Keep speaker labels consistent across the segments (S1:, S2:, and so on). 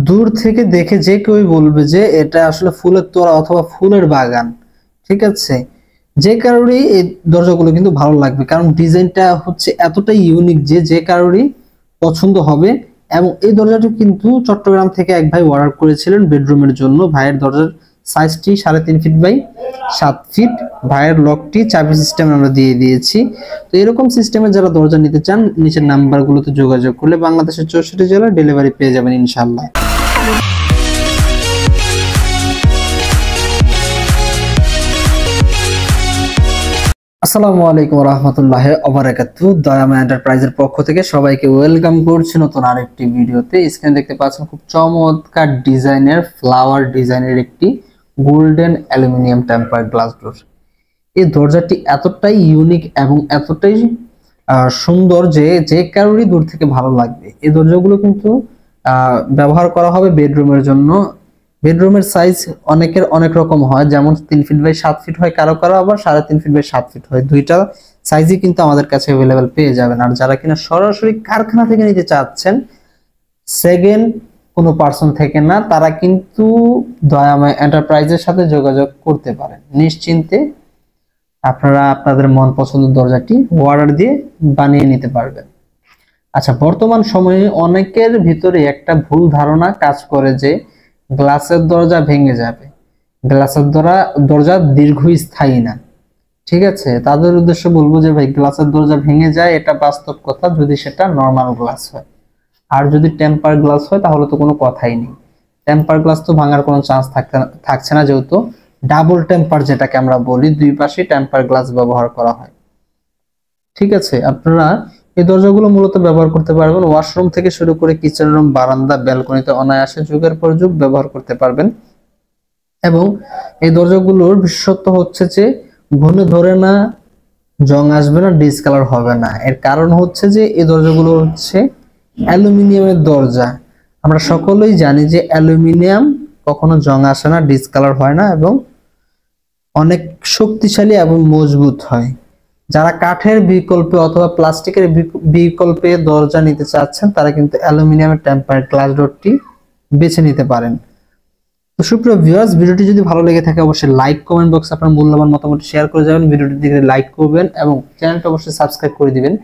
S1: দূর থেকে দেখে যে কেউ বলবে যে এটা আসলে ফুলের তোড়া অথবা ফুলের বাগান। ঠিক আছে, যে কারোরই এই দরজাগুলো কিন্তু ভালো লাগবে, কারণ ডিজাইনটা হচ্ছে এতটাই ইউনিক যে যে কারোরই পছন্দ হবে। এবং এই দরজাটি কিন্তু চট্টগ্রাম থেকে এক ভাই অর্ডার করেছিলেন বেডরুমের জন্য। ভাইয়ের দরজার সাইজটি 3.5 ফিট বাই 7 ফিট। ভাইয়ের লকটি চাবি সিস্টেম আমরা দিয়ে দিয়েছি। তো এরকম সিস্টেমে যারা দরজা নিতে চান নিচের নাম্বারগুলোতে যোগাযোগ করলে বাংলাদেশের 64 জেলায় ডেলিভারি পেয়ে যাবেন ইনশাআল্লাহ। আসসালামু আলাইকুম রহমতুল্লাহ ওবারাকাতুহু। দয়াময় এন্টারপ্রাইজের পক্ষ থেকে সবাইকে ওয়েলকাম করছি নতুন আরেকটি ভিডিওতে। স্ক্রিনে দেখতে পাচ্ছেন খুব চমৎকার ডিজাইনের ফ্লাওয়ার ডিজাইনের একটি golden aluminium temper glass door. এই দরজাটি এতটাই ইউনিক এবং এতটাই সুন্দর যে যে কারোরই দূর থেকে ভালো লাগবে। এই দরজাগুলো কিন্তু ব্যবহার করা হবে বেডরুমের জন্য। বেডরুমের সাইজ অনেকের অনেক রকম হয়, যেমন 3 ফিট বাই 7 ফিট হয়, কারো কারো আবার 3.5 ফিট বাই 7 ফিট হয়। দুইটা সাইজই কিন্তু আমাদের কাছে অ্যাভেলেবেল পেয়ে যাবেন। আর যারা কিনা সরাসরি কারখানা থেকে নিতে চাচ্ছেন, সেকেন্ড কোনো পার্সন থেকে না, তারা কিন্তু দয়াময় এন্টারপ্রাইজের সাথে যোগাযোগ করতে পারেন নিশ্চিন্তে। আপনারা আপনাদের মন পছন্দের দরজাটি অর্ডার দিয়ে বানিয়ে নিতে পারবেন। আচ্ছা, বর্তমান সময়ে অনেকের ভিতরে একটা ভুল ধারণা কাজ করে যে গ্লাসের দরজা ভেঙে যাবে, গ্লাসের দরজা দীর্ঘস্থায়ী না। ঠিক আছে, তাদের উদ্দেশ্যে বলবো যে ভাই, গ্লাসের দরজা ভেঙে যায় এটা বাস্তব কথা যদি সেটা নর্মাল গ্লাস হয়। আর যদি টেম্পার গ্লাস হয় তাহলে তো কোনো কথাই নেই। টেম্পার গ্লাস তো ভাঙার কোনো চান্স থাকছে না, যেহেতু ডাবল টেম্পার যেটাকে আমরা বলি, দুই পাশে টেম্পার গ্লাস ব্যবহার করা হয়। ঠিক আছে, আপনারা এই দরজাগুলো মূলত ব্যবহার করতে পারবেন ওয়াশরুম থেকে শুরু করে কিচেন রুম, বারান্দা, ব্যালকনিতে অনায়াসে যুগের পর যুগ ব্যবহার করতে পারবেন। এবং এই দরজাগুলোর বিশেষত্ব হচ্ছে যে ঘুনে ধরে না, জং আসবে না, ডিসকালার হবে না। এর কারণ হচ্ছে যে এই দরজাগুলো হচ্ছে অ্যালুমিনিয়ামের দরজা। আমরা সকলেই জানি যে অ্যালুমিনিয়াম কখনো জং আসে না, ডিসকালার হয় না এবং অনেক শক্তিশালী এবং মজবুত হয়। যারা কাঠের বিকল্পে অথবা প্লাস্টিকের বিকল্পে দরজা নিতে চাচ্ছেন তারা কিন্তু অ্যালুমিনিয়ামের টেম্পার গ্লাস ডোরটি বেছে নিতে পারেন। তো সুপ্রিয় ভিউয়ার্স, ভিডিওটি যদি ভালো লেগে থাকে অবশ্যই লাইক, কমেন্ট বক্সে আপনার মূল্যবান মতামত শেয়ার করে যাবেন, ভিডিওটি দেখে লাইক করবেন এবং চ্যানেলটা অবশ্যই সাবস্ক্রাইব করে দিবেন।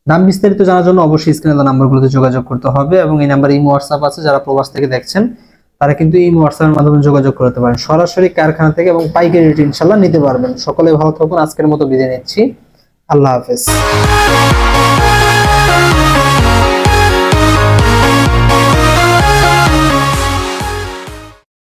S1: দাম বিস্তারিত জানার জন্য অবশ্যই স্ক্রিনে দেওয়া নাম্বারগুলোতে যোগাযোগ করতে হবে এবং এই নাম্বারে ইমো হোয়াটসঅ্যাপ আছে। যারা প্রবাস থেকে দেখছেন তারা কিন্তু ইমো হোয়াটসঅ্যাপের মাধ্যমে যোগাযোগ করতে পারেন সরাসরি কারখানা থেকে এবং পাইকারি রেটে ইনশাআল্লাহ নিতে পারবেন। সকলে ভালো থাকুন, আজকের মতো বিদায় নিচ্ছি, আল্লাহ হাফেজ।